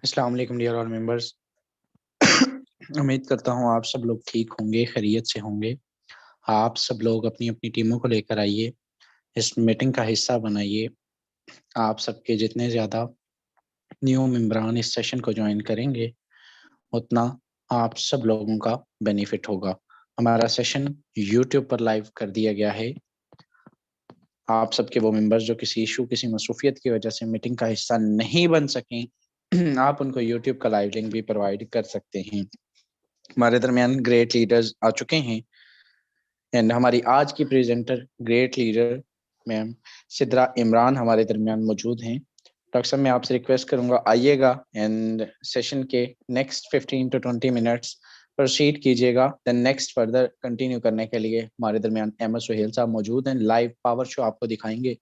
अस्सलाम वालेकुम dear all members. उम्मीद करता हूँ आप सब लोग ठीक होंगे, खैरियत से होंगे। आप सब लोग अपनी अपनी टीमों को लेकर आइए, इस मीटिंग का हिस्सा बनाइए। आप सबके जितने ज़्यादा न्यू मेंबरान इस सेशन को ज्वाइन करेंगे, उतना आप सब लोगों का बेनिफिट होगा। हमारा सेशन यूट्यूब पर लाइव कर दिया गया है। आप सबके वो मेंबर्स जो किसी इशू, किसी मसरूफियत की वजह से मीटिंग का हिस्सा नहीं बन सकें, आप उनको यूट्यूब का लाइव लिंक भी प्रोवाइड कर सकते हैं। हमारे दरमियान ग्रेट लीडर्स आ चुके हैं एंड हमारी आज की presenter great leader ma'am Sidra Imran हमारे दरमियान मौजूद हैं। डॉक्टर साहब, मैं आपसे रिक्वेस्ट करूंगा आइएगा एंड सेशन के नेक्स्ट 15 to 20 मिनट्स प्रोसीड कीजिएगा। देन नेक्स्ट फर्दर कंटिन्यू करने के लिए हमारे दरमियान अहमद सुहेल साहब मौजूद हैं। लाइव पावर शो आपको दिखाएंगे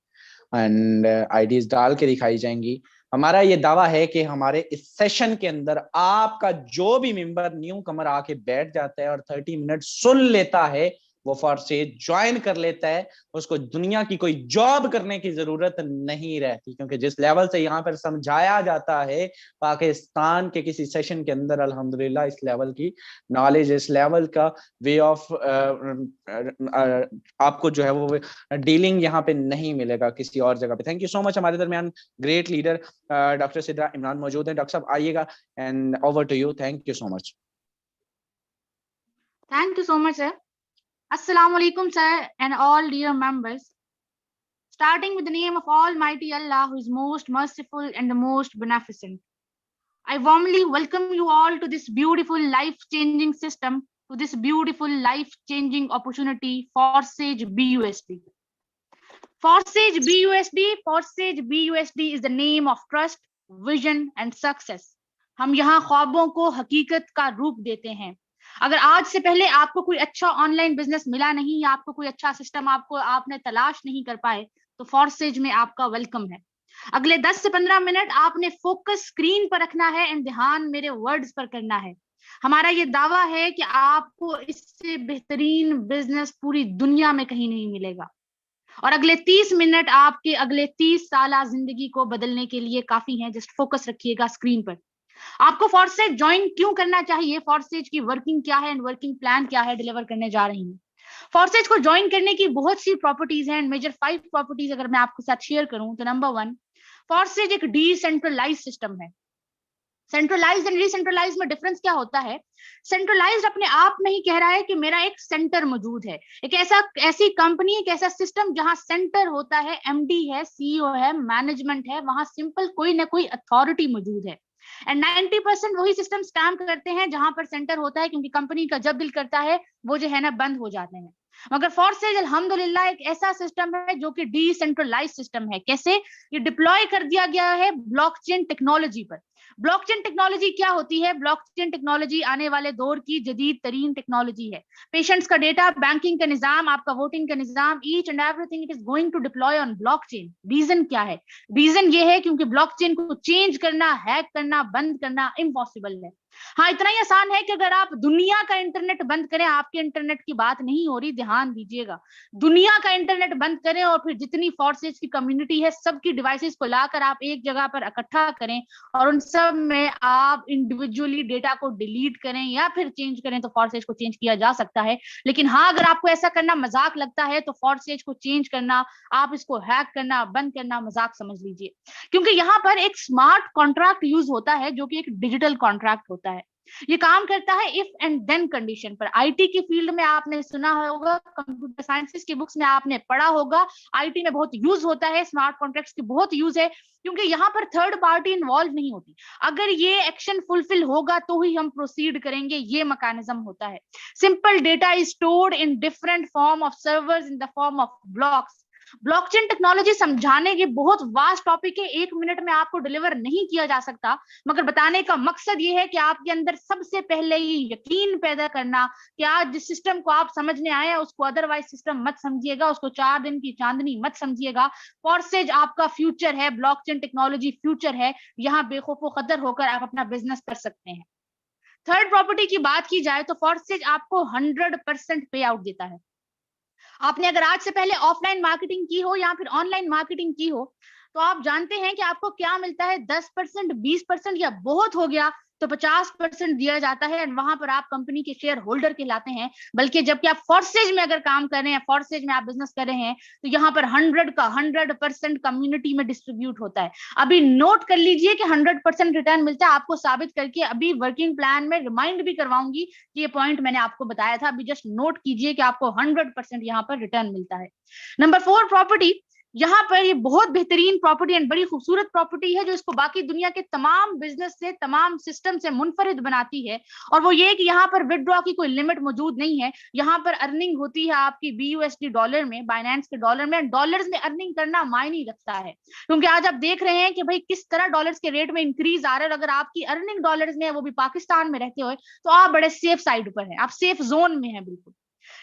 एंड आईडीज डाल के दिखाई जाएंगी। हमारा ये दावा है कि हमारे इस सेशन के अंदर आपका जो भी मेंबर न्यू कमर आके बैठ जाता है और 30 मिनट सुन लेता है, वो फॉर से ज्वाइन कर लेता है, उसको दुनिया की कोई जॉब करने की जरूरत नहीं रहती। क्योंकि जिस लेवल से यहाँ पर समझाया जाता है पाकिस्तान के किसी सेशन के अंदर, अल्हम्दुलिल्लाह इस लेवल की नॉलेज, इस लेवल का वे ऑफ आपको जो है वो डीलिंग यहाँ पे नहीं मिलेगा किसी और जगह पे। Thank you so much. हमारे दरमियान great leader doctor Sidra Imran मौजूद हैं। डॉक्टर साहब आइएगा and over to you. Thank you so much. Thank you so much, sir. Assalamu alaikum, sir, and all dear members. Starting with the name of Almighty Allah, who is most merciful and the most beneficent. I warmly welcome you all to this beautiful life-changing system, to this beautiful life-changing opportunity, Forsage BUSD. Forsage BUSD, Forsage BUSD is the name of trust, vision and success. हम यहाँ ख्वाबों को हकीकत का रूप देते हैं। अगर आज से पहले आपको कोई अच्छा ऑनलाइन बिजनेस मिला नहीं या आपको कोई अच्छा सिस्टम आपने तलाश नहीं कर पाए, तो फॉर्सेज में आपका वेलकम है। अगले 10 से 15 मिनट आपने फोकस स्क्रीन पर रखना है एंड ध्यान मेरे वर्ड्स पर करना है। हमारा ये दावा है कि आपको इससे बेहतरीन बिजनेस पूरी दुनिया में कहीं नहीं मिलेगा और अगले 30 मिनट आपके अगले 30 साल जिंदगी को बदलने के लिए काफी हैं। जस्ट फोकस रखिएगा स्क्रीन पर। आपको फॉर्सेज ज्वाइन क्यों करना चाहिए, फॉर्सेज की वर्किंग क्या है एंड वर्किंग प्लान क्या है डिलीवर करने जा रही हूँ। फॉर्सेज को ज्वाइन करने की बहुत सी प्रॉपर्टीज हैं एंड मेजर 5 प्रॉपर्टीज अगर मैं आपके साथ शेयर करूं तो नंबर 1, फॉर्सेज एक डिसेंट्रलाइज सिस्टम है। सेंट्रलाइज एंड डिसेंट्रलाइज में डिफरेंस क्या होता है? सेंट्रलाइज्ड अपने आप में ही कह रहा है कि मेरा एक सेंटर मौजूद है, एक ऐसी कंपनी, एक ऐसा सिस्टम जहां सेंटर होता है, एमडी है, सीईओ है, मैनेजमेंट है, वहां सिंपल कोई ना कोई अथॉरिटी मौजूद है। एंड 90% वही सिस्टम काम करते हैं जहां पर सेंटर होता है, क्योंकि कंपनी का जब दिल करता है वो जो है ना बंद हो जाते हैं। मगर फॉर्सेज अल्हम्दुलिल्लाह एक ऐसा सिस्टम है जो कि डिसेंट्रलाइज सिस्टम है। कैसे? ये डिप्लॉय कर दिया गया है ब्लॉकचेन टेक्नोलॉजी पर। ब्लॉकचेन टेक्नोलॉजी क्या होती है? ब्लॉकचेन टेक्नोलॉजी आने वाले दौर की जदीद तरीन टेक्नोलॉजी है। पेशेंट्स का डेटा, बैंकिंग का निजाम, आपका वोटिंग का निजाम, each and everything it is going to deploy on blockchain. Reason क्या है? रीजन ये है क्योंकि ब्लॉकचेन को चेंज करना, हैक करना, बंद करना इम्पॉसिबल है। हाँ, इतना ही आसान है कि अगर आप दुनिया का इंटरनेट बंद करें, आपके इंटरनेट की बात नहीं हो रही, ध्यान दीजिएगा, दुनिया का इंटरनेट बंद करें और फिर जितनी फोर्सेज की कम्युनिटी है सबकी डिवाइसेस को लाकर आप एक जगह पर इकट्ठा करें और उन सब में आप इंडिविजुअली डेटा को डिलीट करें या फिर चेंज करें, तो फोर्सेज को चेंज किया जा सकता है। लेकिन हाँ, अगर आपको ऐसा करना मजाक लगता है तो फोर्सेज को चेंज करना, आप इसको हैक करना, बंद करना मजाक समझ लीजिए। क्योंकि यहाँ पर एक स्मार्ट कॉन्ट्रैक्ट यूज होता है जो कि एक डिजिटल कॉन्ट्रैक्ट होता है। ये काम करता है इफ एंड देन कंडीशन पर। आईटी की फील्ड में आपने सुना होगा, कंप्यूटर साइंसेस की बुक्स में आपने पढ़ा होगा, आईटी में बहुत यूज होता है, स्मार्ट कॉन्ट्रैक्ट्स की बहुत यूज है, क्योंकि यहाँ पर थर्ड पार्टी इन्वॉल्व नहीं होती। अगर ये एक्शन फुलफिल होगा तो ही हम प्रोसीड करेंगे, ये मैकेनिज्म होता है। Simple data is stored in different form of servers in the form of blocks. Blockchain technology समझाने की बहुत वास्ट टॉपिक है, 1 मिनट में आपको डिलीवर नहीं किया जा सकता, मगर बताने का मकसद ये है कि आपके अंदर सबसे पहले ही यकीन पैदा करना कि आज जिस सिस्टम को आप समझने आए हैं उसको अदरवाइज सिस्टम मत समझिएगा, उसको 4 दिन की चांदनी मत समझिएगा। फॉर्सेज आपका फ्यूचर है, ब्लॉकचेन टेक्नोलॉजी फ्यूचर है, यहाँ बेखौफो खतर होकर आप अपना बिजनेस कर सकते हैं। थर्ड प्रॉपर्टी की बात की जाए तो फॉर्सेज आपको 100% पे आउट देता है। आपने अगर आज से पहले ऑफलाइन मार्केटिंग की हो या फिर ऑनलाइन मार्केटिंग की हो, तो आप जानते हैं कि आपको क्या मिलता है, 10%, 20% या बहुत हो गया तो 50% दिया जाता है, और वहां पर आप कंपनी के शेयर होल्डर कहलाते हैं। बल्कि जबकि आप फोर्सेज में अगर काम कर रहे हैं, फोर्सेज में आप बिजनेस कर रहे हैं, तो यहाँ पर 100% कम्युनिटी में डिस्ट्रीब्यूट होता है। अभी नोट कर लीजिए कि 100% रिटर्न मिलता है। आपको साबित करके अभी वर्किंग प्लान में रिमाइंड भी करवाऊंगी कि ये पॉइंट मैंने आपको बताया था। अभी जस्ट नोट कीजिए कि आपको 100% यहाँ पर रिटर्न मिलता है। Number 4, property. यहाँ पर ये बहुत बेहतरीन प्रॉपर्टी एंड बड़ी खूबसूरत प्रॉपर्टी है जो इसको बाकी दुनिया के तमाम बिजनेस से, तमाम सिस्टम से मुनफरिद बनाती है। और वो ये कि यहाँ पर विदड्रॉ की कोई लिमिट मौजूद नहीं है। यहाँ पर अर्निंग होती है आपकी BUSD डॉलर में, बाइनेंस के डॉलर में। डॉलर्स में अर्निंग करना मायने रखता है, क्योंकि आज आप देख रहे हैं कि भाई किस तरह डॉलर्स के रेट में इंक्रीज आ रहा है। अगर आपकी अर्निंग डॉलर्स में है, वो भी पाकिस्तान में रहते हुए, तो आप बड़े सेफ साइड पर हैं, आप सेफ जोन में हैं बिल्कुल।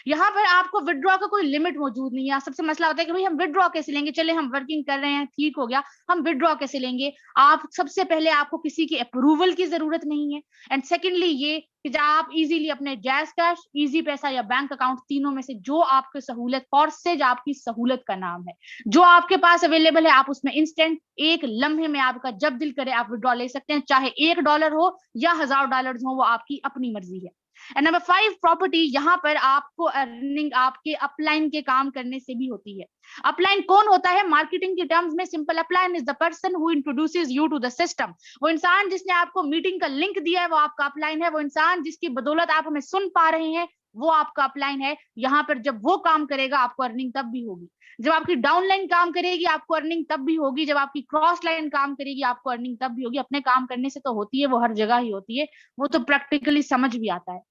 यहाँ पर आपको विड्रॉ का कोई लिमिट मौजूद नहीं है। सबसे मसला होता है कि भाई हम विड्रॉ कैसे लेंगे, चले हम वर्किंग कर रहे हैं, ठीक हो गया, हम विड्रॉ कैसे लेंगे। आप सबसे पहले आपको किसी की अप्रूवल की जरूरत नहीं है। एंड सेकेंडली ये कि जब आप इजीली अपने जैज कैश, इजी पैसा या बैंक अकाउंट, तीनों में से जो आपकी सहूलत, फोर्सेज आपकी सहूलत का नाम है, जो आपके पास अवेलेबल है, आप उसमें इंस्टेंट एक लम्हे में आपका जब दिल करे आप विड्रॉ ले सकते हैं। चाहे $1 हो या $1000 हो, वो आपकी अपनी मर्जी है। And number 5, property. यहाँ पर आपको अर्निंग आपके अपलाइन के काम करने से भी होती है। अपलाइन कौन होता है? मार्केटिंग के टर्म्स में simple, upline is the person who introduces you to the system. वो इंसान जिसने आपको मीटिंग का लिंक दिया है, वो आपका अपलाइन है। वो इंसान जिसकी बदौलत आप हमें सुन पा रहे हैं, वो आपका अपलाइन है। यहाँ पर जब वो काम करेगा आपको अर्निंग तब भी होगी। जब आपकी डाउनलाइन काम करेगी आपको अर्निंग तब भी होगी। जब आपकी क्रॉस लाइन काम करेगी आपको अर्निंग तब भी होगी। अपने काम करने से तो होती है, वो हर जगह ही होती है, वो तो प्रैक्टिकली समझ भी आता है।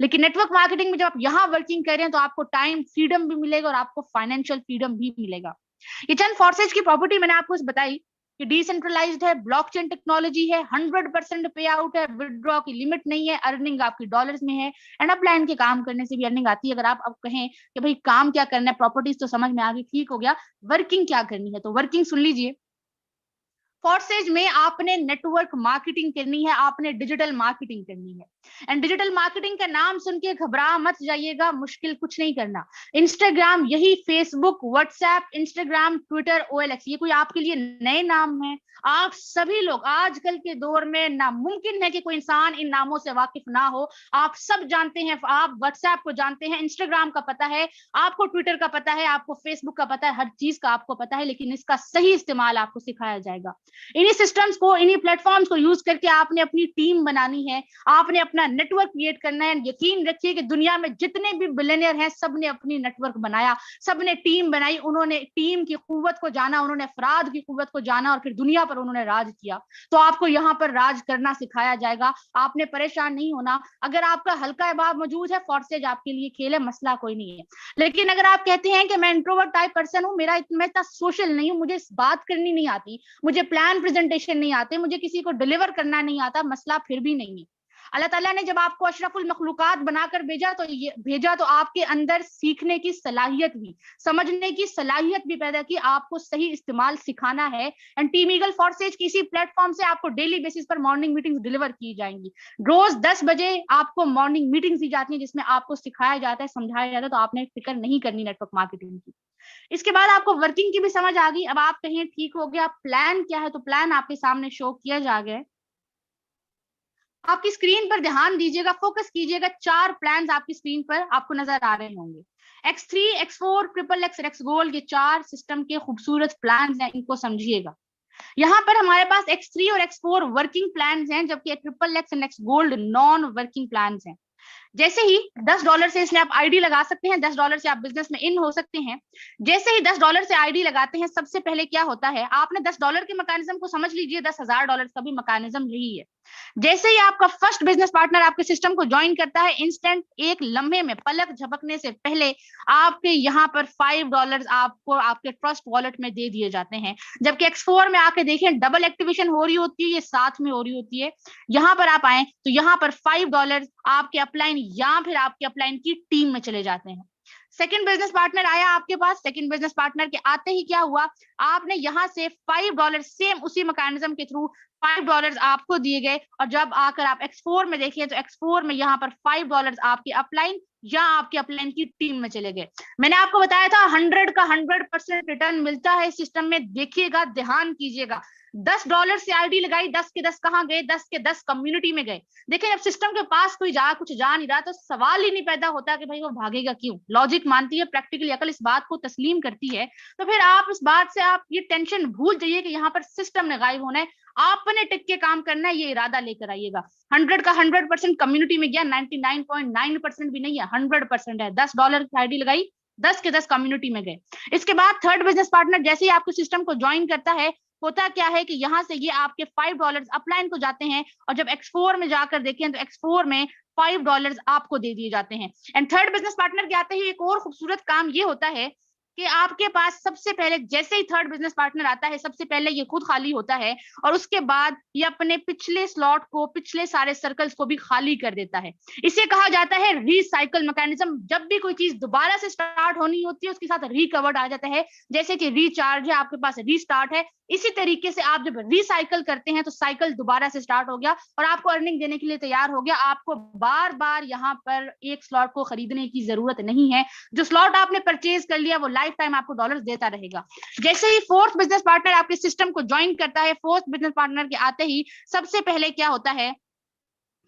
लेकिन नेटवर्क मार्केटिंग में जब आप यहाँ वर्किंग कर रहे हैं तो आपको टाइम फ्रीडम भी मिलेगा और आपको फाइनेंशियल फ्रीडम भी मिलेगा। ये चंद फोर्सेज की प्रॉपर्टी मैंने आपको बताई कि डिसेंट्रलाइज्ड है, ब्लॉकचेन टेक्नोलॉजी है, 100% पे आउट है, विदड्रॉ की लिमिट नहीं है, अर्निंग आपकी डॉलर्स में है, एंड अपलाइन के काम करने से भी अर्निंग आती है। अगर आप अब कहें कि भाई काम क्या करना है, प्रॉपर्टीज तो समझ में आ गई, ठीक हो गया, वर्किंग क्या करनी है, तो वर्किंग सुन लीजिए। फोर्सेज में आपने नेटवर्क मार्केटिंग करनी है, आपने डिजिटल मार्केटिंग करनी है। एंड डिजिटल मार्केटिंग का नाम सुन के घबरा मत जाइएगा, मुश्किल कुछ नहीं करना। इंस्टाग्राम, यही Facebook, WhatsApp, Instagram, Twitter, OLX, ये कोई आपके लिए नए नाम है? आप सभी लोग आजकल के दौर में नामुमकिन है कि कोई इंसान इन नामों से वाकिफ ना हो। आप सब जानते हैं, आप व्हाट्सएप को जानते हैं, इंस्टाग्राम का पता है आपको, ट्विटर का पता है आपको, फेसबुक का पता है, हर चीज का आपको पता है, लेकिन इसका सही इस्तेमाल आपको सिखाया जाएगा। इन्हीं सिस्टम्स को, इन्हीं प्लेटफॉर्म्स को यूज करके आपने अपनी टीम बनानी है, आपने अपना नेटवर्क क्रिएट करना है। यकीन रखिए कि दुनिया में जितने भी बिलियनियर हैं, सबने अपनी नेटवर्क बनाया, सबने टीम बनाई, उन्होंने टीम की कुव्वत को जाना, उन्होंने अफराद की कुव्वत को जाना और फिर दुनिया पर उन्होंने राज किया। तो आपको यहाँ पर राज करना सिखाया जाएगा, आपने परेशान नहीं होना। अगर आपका हल्का अहबाब मौजूद है, फोर्सेज आपके लिए खेल है, मसला कोई नहीं है। लेकिन अगर आप कहते हैं कि मैं इंट्रोवर्ट टाइप पर्सन हूँ, मैं इतना सोशल नहीं हूँ, मुझे बात करनी नहीं आती, मुझे प्लान प्रेजेंटेशन नहीं आते, मुझे किसी को डिलीवर करना नहीं आता, मसला फिर भी नहीं है। अल्लाह ताला ने जब आपको अशरफुल मखलूकात बनाकर भेजा तो आपके अंदर सीखने की सलाहियत भी, समझने की सलाहियत भी पैदा की, आपको सही इस्तेमाल सिखाना है। एंड टीम ईगल फोर्सेज किसी प्लेटफॉर्म से आपको डेली बेसिस पर मॉर्निंग मीटिंग्स डिलीवर की जाएंगी। रोज 10 बजे आपको मॉर्निंग मीटिंग्स दी जाती है जिसमें आपको सिखाया जाता है, समझाया जाता है। तो आपने फिक्र नहीं करनी नेटवर्क मार्केटिंग की। इसके बाद आपको वर्किंग की भी समझ आ गई। अब आप कहें ठीक हो गया, प्लान क्या है, तो प्लान आपके सामने शो किया जा गया है। आपकी स्क्रीन पर ध्यान दीजिएगा, फोकस कीजिएगा। 4 प्लान्स आपकी स्क्रीन पर आपको नजर आ रहे होंगे। X3, X4, XXX, X gold, ये 4 सिस्टम के खूबसूरत प्लान्स हैं, इनको समझिएगा। यहाँ पर हमारे पास X3 और X4 वर्किंग प्लान्स हैं, जबकि XXX and X gold non working plans हैं। जैसे ही $10 से इसमें आप आईडी लगा सकते हैं, $10 से आप बिजनेस में इन हो सकते हैं। जैसे ही $10 से आईडी लगाते हैं, सबसे पहले क्या होता है, आपने $10 के मैकेनिज्म को समझ लीजिए, $10,000 का भी मैकेनिज्म यही है। जैसे ही आपका फर्स्ट बिजनेस पार्टनर आपके सिस्टम को ज्वाइन करता है, इंस्टेंट एक लम्हे में, पलक झपकने से पहले आपके यहाँ पर $5 आपको आपके ट्रस्ट वॉलेट में दे दिए जाते हैं। जबकि X4 में आके देखें, डबल एक्टिवेशन हो रही होती है, ये साथ में हो रही होती है। यहाँ पर आप आए तो यहाँ पर $5 आपके अपलाइन या फिर आपके अपलाइन की टीम में चले जाते हैं। सेकंड बिजनेस पार्टनर आया आपके पास, सेकंड बिजनेस पार्टनर के आते ही क्या हुआ, आपने यहाँ से $5 सेम उसी मैकेनिज्म के थ्रू $5 आपको दिए गए। और जब आकर आप X4 में देखिए तो X4 में यहाँ पर $5 आपके अपलाइन या आपके अपलाइन की टीम में चले गए। मैंने आपको बताया था 100 का 100% रिटर्न मिलता है सिस्टम में। देखिएगा, ध्यान कीजिएगा, $10 से आईडी लगाई, 10 के 10 कहाँ गए? 10 के 10 कम्युनिटी में गए। देखिए, जब सिस्टम के पास कोई कुछ जा नहीं रहा तो सवाल ही नहीं पैदा होता कि भाई वो भागेगा क्यों। लॉजिक मानती है, प्रैक्टिकली अकल इस बात को तस्लीम करती है। तो फिर आप इस बात से आप ये टेंशन भूल जाइए कि यहाँ पर सिस्टम ने गायब होना है, आपने टिक के काम करना है, ये इरादा लेकर आइएगा। 100 का 100% कम्युनिटी में गया, 99.9% भी नहीं है, 100% है। $10 की आईडी लगाई, 10 के 10 कम्युनिटी में गए। इसके बाद थर्ड बिजनेस पार्टनर जैसे ही आपको सिस्टम को ज्वाइन करता है, होता क्या है कि यहाँ से ये आपके $5 अपलाइन को जाते हैं, और जब X4 में जाकर देखें तो X4 में $5 आपको दे दिए जाते हैं। एंड थर्ड बिजनेस पार्टनर के आते ही एक और खूबसूरत काम ये होता है कि आपके पास सबसे पहले जैसे ही थर्ड बिजनेस पार्टनर आता है, सबसे पहले ये खुद खाली होता है, और उसके बाद ये अपने पिछले स्लॉट को, पिछले सारे सर्कल्स को भी खाली कर देता है। इसे कहा जाता है रीसाइकल मैकेनिज्म। जब भी कोई चीज दोबारा से स्टार्ट होनी होती है, उसके साथ रिकवर्ड आ जाता है। जैसे कि रिचार्ज है, आपके पास रीस्टार्ट है, इसी तरीके से आप जब रिसाइकल करते हैं तो साइकिल दोबारा से स्टार्ट हो गया और आपको अर्निंग देने के लिए तैयार हो गया। आपको बार बार यहाँ पर एक स्लॉट को खरीदने की जरूरत नहीं है। जो स्लॉट आपने परचेज कर लिया वो लाइफ टाइम आपको डॉलर्स देता रहेगा। जैसे ही फोर्थ बिजनेस पार्टनर आपके सिस्टम को ज्वाइन करता है, फोर्थ बिजनेस पार्टनर के आते ही सबसे पहले क्या होता है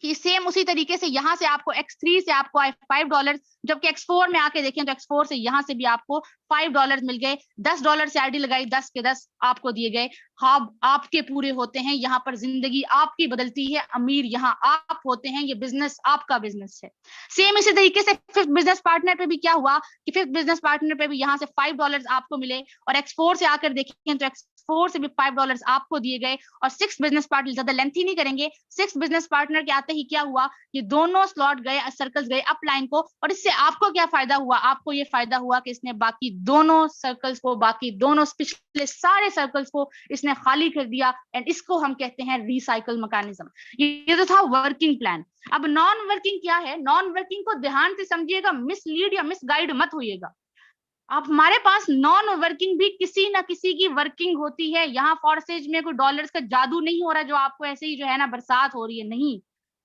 कि सेम उसी तरीके से यहाँ से आपको X3 से आपको आए $5, जबकि X4 में आके देखें तो X4 से यहाँ से भी आपको $5 मिल गए। $10 से आईडी लगाई, 10 के 10 आपको दिए गए। हाँ, आपके पूरे होते हैं, यहाँ पर जिंदगी आपकी बदलती है, अमीर यहाँ आप होते हैं, ये बिजनेस आपका बिजनेस है। सेम इसी तरीके से फिफ्थ बिजनेस पार्टनर पे भी क्या हुआ कि फिफ्थ बिजनेस पार्टनर पे भी यहाँ से $5 आपको मिले, और X4 से आकर देखें तो X4 से भी $5 आपको दिए गए। और सिक्स बिजनेस पार्टनर, ज्यादा लेंथी नहीं करेंगे, सिक्स बिजनेस पार्टनर के आते ही क्या हुआ, ये दोनों स्लॉट गए, सर्कल्स गए अपलाइन को, और इससे आपको क्या फायदा हुआ? आपको ये फायदा हुआ कि इसने बाकी दोनों सर्कल्स को, बाकी दोनों पिछले सारे सर्कल्स को इसने खाली कर दिया। एंड इसको हम कहते हैं रिसाइकल मैकेनिज्म। ये तो था वर्किंग प्लान। अब नॉन वर्किंग क्या है? नॉन वर्किंग को ध्यान से समझिएगा, मिसलीड या मिसगाइड मत होइएगा। अब हमारे पास नॉन वर्किंग भी किसी ना किसी की वर्किंग होती है। यहाँ फॉरसेज में कोई डॉलर्स का जादू नहीं हो रहा जो आपको ऐसे ही जो है ना बरसात हो रही है, नहीं।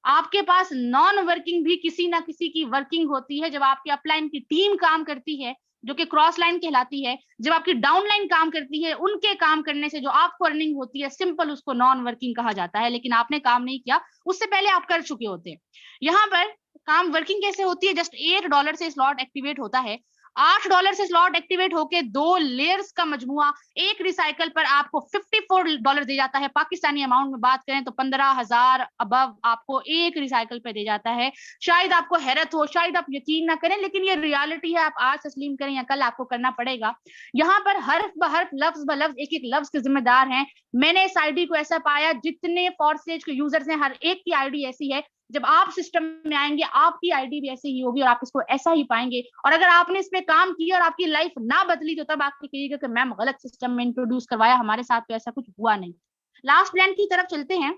आपके पास नॉन वर्किंग भी किसी ना किसी की वर्किंग होती है। जब आपकी अपलाइन की टीम काम करती है, जो कि क्रॉस लाइन कहलाती है, जब आपकी डाउन लाइन काम करती है, उनके काम करने से जो आपको अर्निंग होती है, सिंपल उसको नॉन वर्किंग कहा जाता है। लेकिन आपने काम नहीं किया, उससे पहले आप कर चुके होते हैं। यहाँ पर काम वर्किंग कैसे होती है? जस्ट $8 से स्लॉट एक्टिवेट होता है। $8 से स्लॉट एक्टिवेट होके 2 लेयर्स का मजमुआ एक रिसाइकल पर आपको $54 दे जाता है। पाकिस्तानी अमाउंट में बात करें तो 15,000 अबव आपको एक रिसाइकल पे दे जाता है। शायद आपको हैरत हो, शायद आप यकीन ना करें, लेकिन ये रियलिटी है। आप आज तस्लीम करें या कल आपको करना पड़ेगा। यहाँ पर हर्फ ब हर्फ, लफ्ज ब लफ्ज, एक एक लफ्ज के जिम्मेदार हैं। मैंने इस आईडी को ऐसा पाया, जितने फॉरसेज के यूजर्स हैं हर एक की आईडी ऐसी है। जब आप सिस्टम में आएंगे आपकी आईडी भी ऐसे ही होगी और आप इसको ऐसा ही पाएंगे। और अगर आपने इस पे काम किया और आपकी लाइफ ना बदली तो तब आप कहिएगा कि मैम गलत सिस्टम में इंट्रोड्यूस करवाया, हमारे साथ तो ऐसा कुछ हुआ नहीं। लास्ट प्लान की तरफ चलते हैं।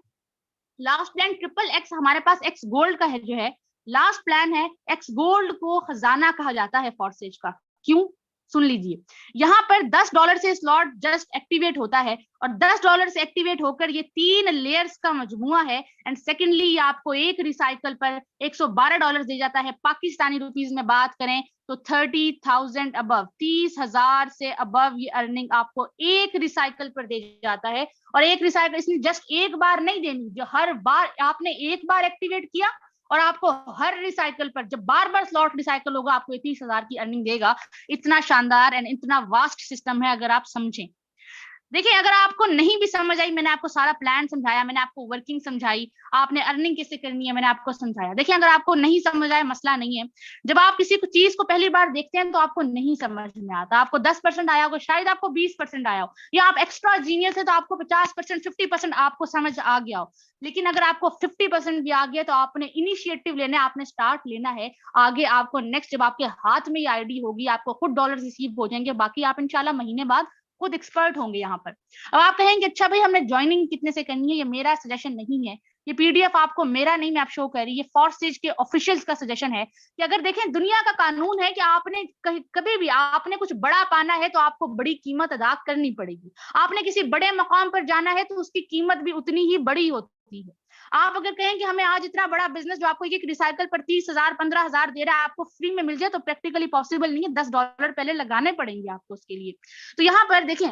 लास्ट प्लान XXX हमारे पास X गोल्ड का है जो है लास्ट प्लान है। X गोल्ड को खजाना कहा जाता है फॉरसेज का। क्यों? सुन लीजिए, यहाँ पर $10 से स्लॉट जस्ट एक्टिवेट होता है और $10 से एक्टिवेट होकर ये 3 लेयर्स का मजमुआ है। एंड सेकेंडली आपको एक रिसाइकल पर $112 दे जाता है। पाकिस्तानी रुपीज में बात करें तो 30,000 अबव, 30,000 से अबव ये अर्निंग आपको एक रिसाइकल पर दे जाता है। और एक रिसाइकल इसमें जस्ट एक बार नहीं देनी, जो हर बार आपने एक बार एक्टिवेट किया और आपको हर रिसाइकल पर जब बार बार स्लॉट रिसाइकल होगा आपको 30,000 की अर्निंग देगा। इतना शानदार एंड इतना वास्ट सिस्टम है अगर आप समझें। देखिए, अगर आपको नहीं भी समझ आई, मैंने आपको सारा प्लान समझाया, मैंने आपको वर्किंग समझाई, आपने अर्निंग कैसे करनी है मैंने आपको समझाया। देखिए, अगर आपको नहीं समझ आया मसला नहीं है। जब आप किसी को चीज को पहली बार देखते हैं तो आपको नहीं समझ में आता। आपको 10% आया होगा, शायद आपको 20% आया हो, या आप एक्स्ट्रा जीनियस है तो आपको 50%, 50% आपको समझ आ गया हो। लेकिन अगर आपको 50% भी आ गया तो आपने इनिशिएटिव लेना है, आपने स्टार्ट लेना है। आगे आपको नेक्स्ट जब आपके हाथ में ये आईडी होगी आपको खुद डॉलर रिसीव हो जाएंगे। बाकी आप इंशाल्लाह महीने बाद खुद एक्सपर्ट होंगे यहाँ पर। अब आप कहेंगे अच्छा भाई हमने ज्वाइनिंग कितने से करनी है? ये मेरा सजेशन नहीं है, ये पीडीएफ आपको मेरा नहीं मैं आप शो कर रही, ये फॉरसेज के ऑफिशियल्स का सजेशन है कि अगर देखें दुनिया का कानून है कि आपने कभी भी आपने कुछ बड़ा पाना है तो आपको बड़ी कीमत अदा करनी पड़ेगी। आपने किसी बड़े मकाम पर जाना है तो उसकी कीमत भी उतनी ही बड़ी होती है। आप अगर कहें कि हमें आज इतना बड़ा बिजनेस जो आपको एक रिसाइकल पर 30,000 15,000 दे रहा है आपको फ्री में मिल जाए, तो प्रैक्टिकली पॉसिबल नहीं है। $10 पहले लगाने पड़ेंगे आपको उसके लिए। तो यहाँ पर देखें,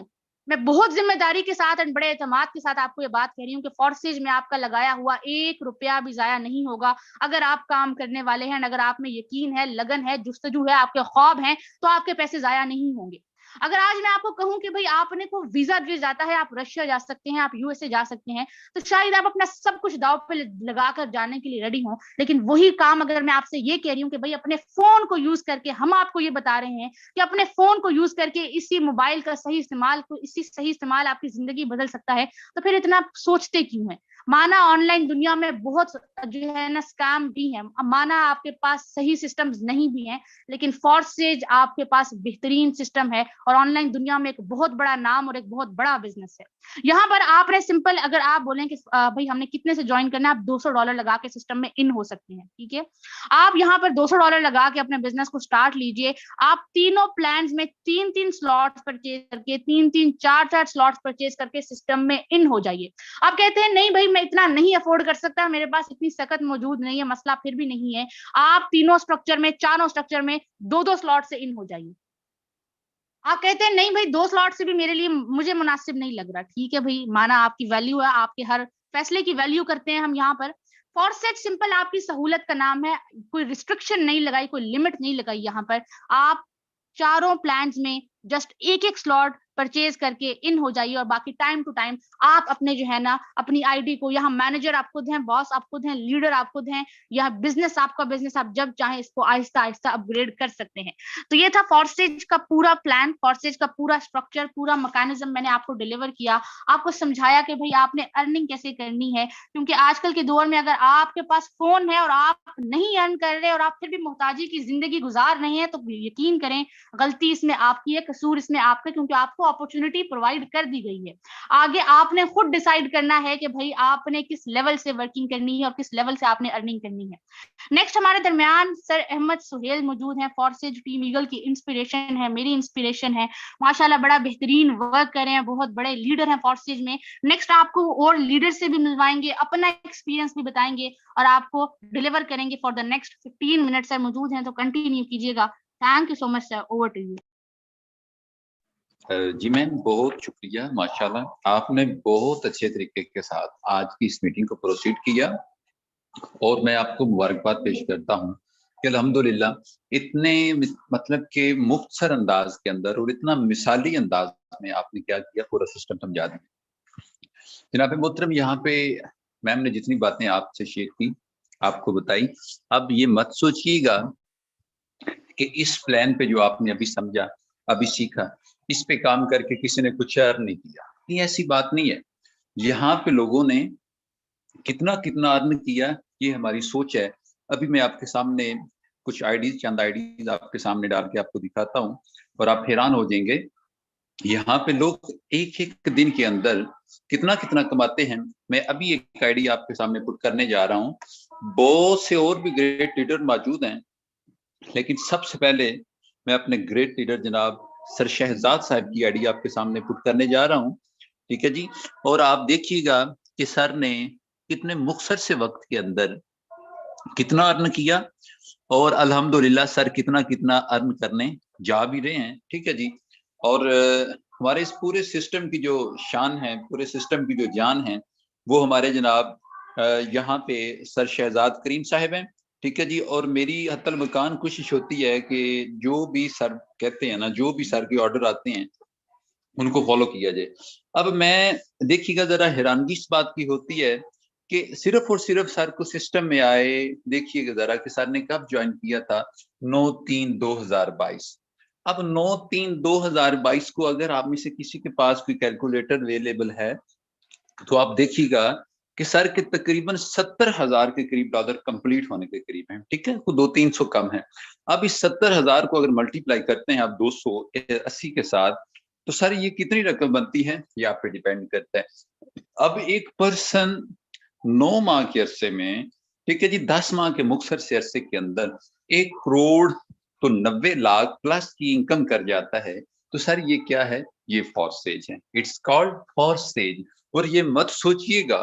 मैं बहुत जिम्मेदारी के साथ और बड़े एतमाद के साथ आपको ये बात कह रही हूँ कि फॉर्सेज में आपका लगाया हुआ 1 रुपया भी जाया नहीं होगा। अगर आप काम करने वाले हैं, अगर आप में यकीन है, लगन है, जुस्तजू है, आपके ख्वाब हैं, तो आपके पैसे जाया नहीं होंगे। अगर आज मैं आपको कहूं कि भाई आपने को वीजा दिया जाता है, आप रशिया जा सकते हैं, आप यूएसए जा सकते हैं, तो शायद आप अपना सब कुछ दांव पे लगाकर जाने के लिए रेडी हो। लेकिन वही काम अगर मैं आपसे ये कह रही हूँ कि भाई अपने फोन को यूज करके, हम आपको ये बता रहे हैं कि अपने फोन को यूज करके इसी मोबाइल का सही इस्तेमाल, इसी सही इस्तेमाल आपकी जिंदगी बदल सकता है, तो फिर इतना सोचते क्यों है? माना ऑनलाइन दुनिया में बहुत जो है ना स्कैम भी है, माना आपके पास सही सिस्टम्स नहीं भी हैं, लेकिन फॉर्सेज आपके पास बेहतरीन सिस्टम है और ऑनलाइन दुनिया में एक बहुत बड़ा नाम और एक बहुत बड़ा बिजनेस है। यहाँ पर आपने सिंपल, अगर आप बोलें कि भाई हमने कितने से ज्वाइन करना है, आप $200 लगा के सिस्टम में इन हो सकते हैं। ठीक है, आप यहाँ पर $200 लगा के अपने बिजनेस को स्टार्ट लीजिए। आप तीनों प्लान में 3-3 स्लॉट्स परचेज करके, 3-3 4-4 स्लॉट्स परचेज करके सिस्टम में इन हो जाइए। आप कहते हैं नहीं भाई मैं इतना नहीं अफोर्ड कर सकता, मेरे पास इतनी सकत मौजूद नहीं है, मसला फिर भी नहीं है, आप तीनों स्ट्रक्चर में, चारों स्ट्रक्चर में 2-2 स्लॉट से इन हो जाइए। आप कहते हैं नहीं भाई 2 स्लॉट से भी मेरे लिए मुझे मुनासिब नहीं लग रहा। ठीक है भाई, माना आपकी वैल्यू है, आपके हर फैसले की वैल्यू करते हैं हम यहाँ पर। फॉरसेट सिंपल आपकी सहूलत का नाम है, कोई रिस्ट्रिक्शन नहीं लगाई, कोई लिमिट नहीं लगाई यहाँ पर। आप चारों प्लान्स में जस्ट एक स्लॉट परचेज करके इन हो जाइए और बाकी टाइम टू टाइम आप अपने जो है ना अपनी आईडी को, यहाँ मैनेजर आप खुद हैं, बॉस आप खुद हैं, लीडर आप खुद हैं, यह बिजनेस आपका बिजनेस, आप जब चाहें इसको आहिस्ता आहिस्ता अपग्रेड कर सकते हैं। तो ये था फॉरसेज का पूरा प्लान, फॉरसेज का पूरा स्ट्रक्चर, पूरा मैकेनिज्म मैंने आपको डिलीवर किया, आपको समझाया कि भाई आपने अर्निंग कैसे करनी है। क्योंकि आजकल के दौर में अगर आपके पास फोन है और आप नहीं अर्न कर रहे और आप फिर भी मोहताजी की जिंदगी गुजार रहे हैं, तो यकीन करें गलती इसमें आपकी है, कसूर इसमें आपका, क्योंकि आपको अपॉर्चुनिटी प्रोवाइड कर दी गई है। आगे आपने खुद डिसाइड करना है कि भाई आपने किस लेवल से वर्किंग करनी है और किस लेवल से आपने अर्निंग करनी है। नेक्स्ट हमारे दरमियान सर अहमद सुहेल मौजूद हैं, फॉरसेज टीम ईगल की इंस्पिरेशन है, मेरी इंस्पिरेशन है, माशाल्लाह बड़ा बेहतरीन वर्क कर रहे हैं, बहुत बड़े लीडर हैं फॉरसेज में। नेक्स्ट आपको और लीडर से भी मिलवाएंगे, अपना एक्सपीरियंस भी बताएंगे और आपको डिलीवर करेंगे for the next 15 minute. Sir मौजूद हैं तो कंटिन्यू कीजिएगा। Thank you so much sir, over to you. जी मैम, बहुत शुक्रिया, माशाल्लाह आपने बहुत अच्छे तरीके के साथ आज की इस मीटिंग को प्रोसीड किया और मैं आपको मुबारकबाद पेश करता हूँ कि अल्हम्दुलिल्लाह इतने मतलब के मुख्तसर अंदाज के अंदर और इतना मिसाली अंदाज में आपने क्या किया, पूरा सिस्टम समझा दिया। जनाब मोहतरम, यहाँ पे मैम ने जितनी बातें आपसे शेयर की, आपको बताई, अब ये मत सोचिएगा कि इस प्लान पे जो आपने अभी समझा, अभी सीखा, इस पे काम करके किसी ने कुछ अर्न नहीं किया। नहीं, ऐसी बात नहीं है। यहाँ पे लोगों ने कितना कितना अर्न किया, ये हमारी सोच है। अभी मैं आपके सामने कुछ आईडीज, चंद आईडीज आपके सामने डाल के आपको दिखाता हूँ और आप हैरान हो जाएंगे। यहाँ पे लोग एक एक दिन के अंदर कितना कितना कमाते हैं। मैं अभी एक आईडी आपके सामने पुट करने जा रहा हूँ। बहुत से और भी ग्रेट लीडर मौजूद हैं, लेकिन सबसे पहले मैं अपने ग्रेट लीडर जनाब सर शहजाद साहब की आईडी आपके सामने पुट करने जा रहा हूँ। ठीक है जी, और आप देखिएगा कि सर ने कितने मुख्तसर से वक्त के अंदर कितना अर्न किया और अल्हम्दुलिल्लाह सर कितना कितना अर्न करने जा भी रहे हैं। ठीक है जी, और हमारे इस पूरे सिस्टम की जो शान है, पूरे सिस्टम की जो जान है, वो हमारे जनाब यहाँ पे सर शहजाद करीम साहब हैं। ठीक है जी, और मेरी हत्तल मकान कोशिश होती है कि जो भी सर कहते हैं ना, जो भी सर के ऑर्डर आते हैं उनको फॉलो किया जाए। अब मैं देखिएगा जरा हैरानगी इस बात की होती है कि सिर्फ और सिर्फ सर को सिस्टम में आए, देखिएगा जरा कि सर ने कब ज्वाइन किया था, 9/3/2022। अब 9/3/2022 को अगर आप में से किसी के पास कोई कैलकुलेटर अवेलेबल है तो आप देखिएगा कि सर के तकरीबन 70,000 के करीब डॉलर कंप्लीट होने के करीब हैं। ठीक है, तो 200-300 कम है। अब इस 70,000 को अगर मल्टीप्लाई करते हैं आप 280 के साथ, तो सर ये कितनी रकम बनती है, ये आप पे डिपेंड करता है। अब एक पर्सन 9 माह के अरसे में, ठीक है जी, 10 माह के मुख्तसर से अरसे के अंदर 1 करोड़ तो 90 लाख प्लस की इनकम कर जाता है, तो सर ये क्या है, ये फॉरसेज है। It's called Forsage. और ये मत सोचिएगा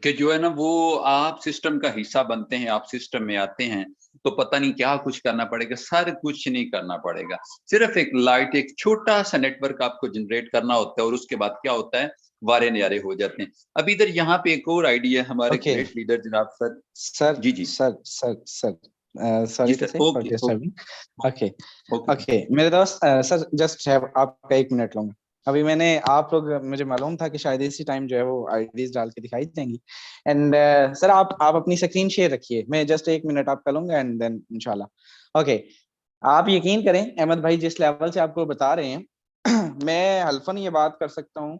कि जो है ना वो आप सिस्टम का हिस्सा बनते हैं, आप सिस्टम में आते हैं तो पता नहीं क्या कुछ करना पड़ेगा, सर कुछ नहीं करना पड़ेगा, सिर्फ एक लाइट, एक छोटा सा नेटवर्क आपको जनरेट करना होता है और उसके बाद क्या होता है, वारे न्यारे हो जाते हैं। अब इधर यहाँ पे एक और आइडिया है हमारे ओके ग्रेट लीडर जनाब sir. Sir ji ji sir sir sir ji sorry to sir, say for okay disturbing. Okay okay. Okay मेरे दोस्त, सर जस्ट है आपका 1 मिनट लूंगा। अभी मैंने आप लोग, मुझे मालूम था कि शायद इसी टाइम जो है वो आईडीज डाल के दिखाई देंगी। एंड सर आप अपनी स्क्रीन शेयर रखिए, मैं जस्ट 1 मिनट आपका लूंगा एंड देन इंशाल्लाह। ओके, आप यकीन करें अहमद भाई, जिस लेवल से आपको बता रहे हैं मैं हल्फन ये बात कर सकता हूँ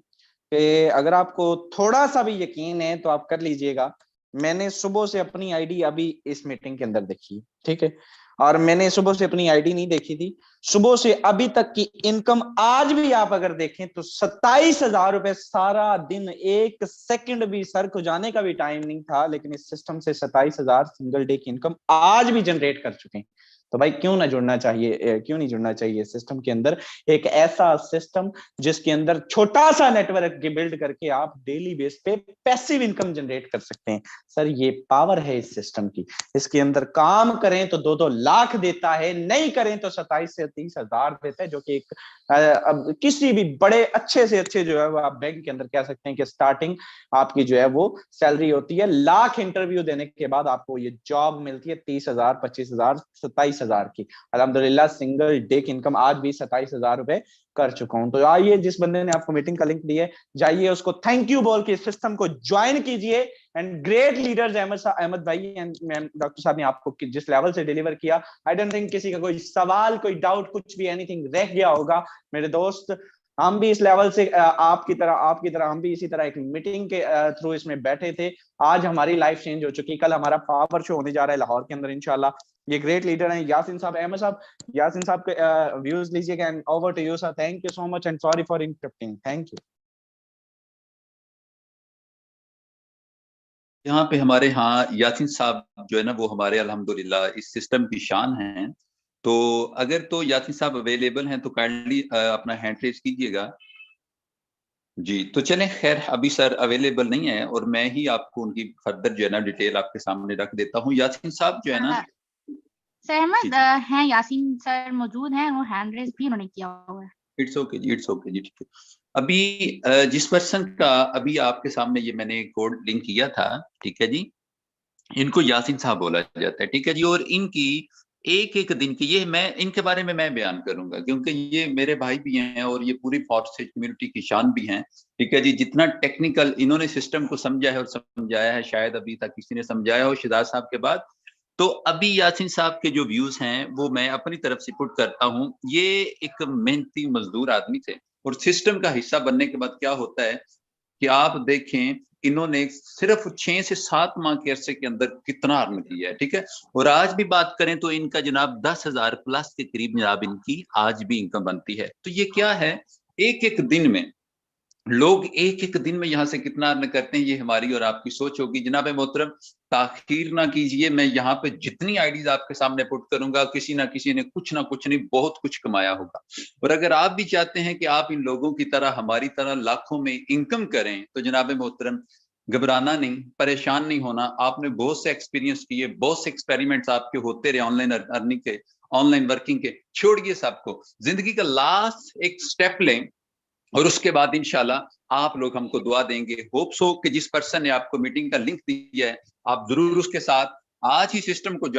कि अगर आपको थोड़ा सा भी यकीन है तो आप कर लीजिएगा। मैंने सुबह से अपनी आईडी अभी इस मीटिंग के अंदर देखी, ठीक है, और मैंने सुबह से अपनी आईडी नहीं देखी थी। सुबह से अभी तक की इनकम आज भी आप अगर देखें तो 27,000 रुपए, सारा दिन 1 सेकंड भी सर को जाने का भी टाइम नहीं था, लेकिन इस सिस्टम से 27,000 सिंगल डे की इनकम आज भी जनरेट कर चुके हैं। तो भाई क्यों ना जुड़ना चाहिए, क्यों नहीं जुड़ना चाहिए सिस्टम के अंदर, एक ऐसा सिस्टम जिसके अंदर छोटा सा नेटवर्क बिल्ड करके आप डेली बेस पे पैसिव इनकम जनरेट कर सकते हैं। सर ये पावर है इस सिस्टम की, इसके अंदर काम करें तो 2-2 लाख देता है, नहीं करें तो 27 से 30,000 देता है, जो कि एक अब किसी भी बड़े अच्छे से अच्छे जो है वो आप बैंक के अंदर कह सकते हैं कि स्टार्टिंग आपकी जो है वो सैलरी होती है। लाख इंटरव्यू देने के बाद आपको ये जॉब मिलती है 30,000, 25,000, 27,000 की। अल्हम्दुलिल्लाह सिंगल डे की इनकम आज भी 27,000 रुपए कर चुका हूं। तो आइए, जिस बंदे ने आपको मीटिंग का लिंक दिया है, जाइए उसको थैंक यू बोल के इस सिस्टम को ज्वाइन कीजिए। एंड ग्रेट लीडर्स अहमद भाई एंड मैम डॉक्टर साहब ने आपको जिस लेवल से डिलीवर किया, आई डोंट थिंक किसी का कोई सवाल, कोई डाउट, कुछ भी एनीथिंग रह गया होगा। मेरे दोस्त, हम भी इस लेवल से आपकी तरह हम भी इसी तरह एक मीटिंग के थ्रू इसमें बैठे थे। आज हमारी लाइफ चेंज हो चुकी। कल हमारा पावर शो होने जा रहा है लाहौर के अंदर इंशाल्लाह। ये ग्रेट लीडर हैं यासीन साहब, अहमद साहब, यासीन साहब के व्यूज लीजिएगा। And over to you sir, thank you so much and sorry for interrupting, thank you. यहाँ पे हमारे यहाँ यासीन साहब जो है ना वो हमारे अल्हम्दुलिल्लाह इस सिस्टम की शान हैं। तो अगर तो यासीन साहब अवेलेबल हैं तो काइंडली अपना हैंड रेज कीजिएगा। जी तो चलें, खैर अभी सर अवेलेबल नहीं है और मैं ही आपको उनकी फर्दर जो है ना डिटेल आपके सामने रख देता हूँ। यासीन साहब जो है ना, सहमद हैं, यासीन सर मौजूद हैं और हैंड रेज भी उन्होंने किया हुआ है। It's okay ji, it's okay ji, ठीक है। अभी जिस पर्सन का अभी आपके सामने ये मैंने कोड लिंक किया था, ठीक है जी, इनको यासीन साहब बोला जाता है, ठीक है जी। और इनकी एक एक दिन की, ये मैं इनके बारे में मैं बयान करूंगा क्योंकि ये मेरे भाई भी हैं और ये पूरी फॉरेस्ट कम्युनिटी की शान भी हैं, ठीक है जी। जितना टेक्निकल इन्होंने सिस्टम को समझा है और समझाया है, शायद अभी तक किसी ने समझाया हो शिदात साहब के बाद। तो अभी यासीन साहब के जो व्यूज हैं वो मैं अपनी तरफ से पुट करता हूँ। ये एक मेहनती मजदूर आदमी थे और सिस्टम का हिस्सा बनने के बाद क्या होता है कि आप देखें इन्होंने सिर्फ 6 से 7 माह के अरसे के अंदर कितना अर्न किया है, ठीक है। और आज भी बात करें तो इनका जनाब 10,000 प्लस के करीब जनाब इनकी आज भी इनकम बनती है। तो ये क्या है, एक एक दिन में लोग एक एक दिन में यहाँ से कितना अर्न करते हैं, ये हमारी और आपकी सोच होगी। जनाब मोहतरम, ताखीर ना कीजिए, मैं यहाँ पे जितनी आइडियाज आपके सामने पुट करूंगा, किसी ना किसी ने कुछ ना कुछ नहीं बहुत कुछ कमाया होगा। और अगर आप भी चाहते हैं कि आप इन लोगों की तरह, हमारी तरह लाखों में इनकम करें, तो जनाब मोहतरम घबराना नहीं, परेशान नहीं होना। आपने बहुत से एक्सपीरियंस किए, बहुत से एक्सपेरिमेंट्स आपके होते रहे ऑनलाइन अर्निंग के, ऑनलाइन वर्किंग के, छोड़िए सबको, जिंदगी का लास्ट एक स्टेप लें और उसके बाद इंशाल्लाह आप लोग हमको दुआ देंगे। होप सो कि जिस पर्सन ने आपको मीटिंग का लिंक दिया है, आप जरूर उसके साथ आज ही सिस्टम को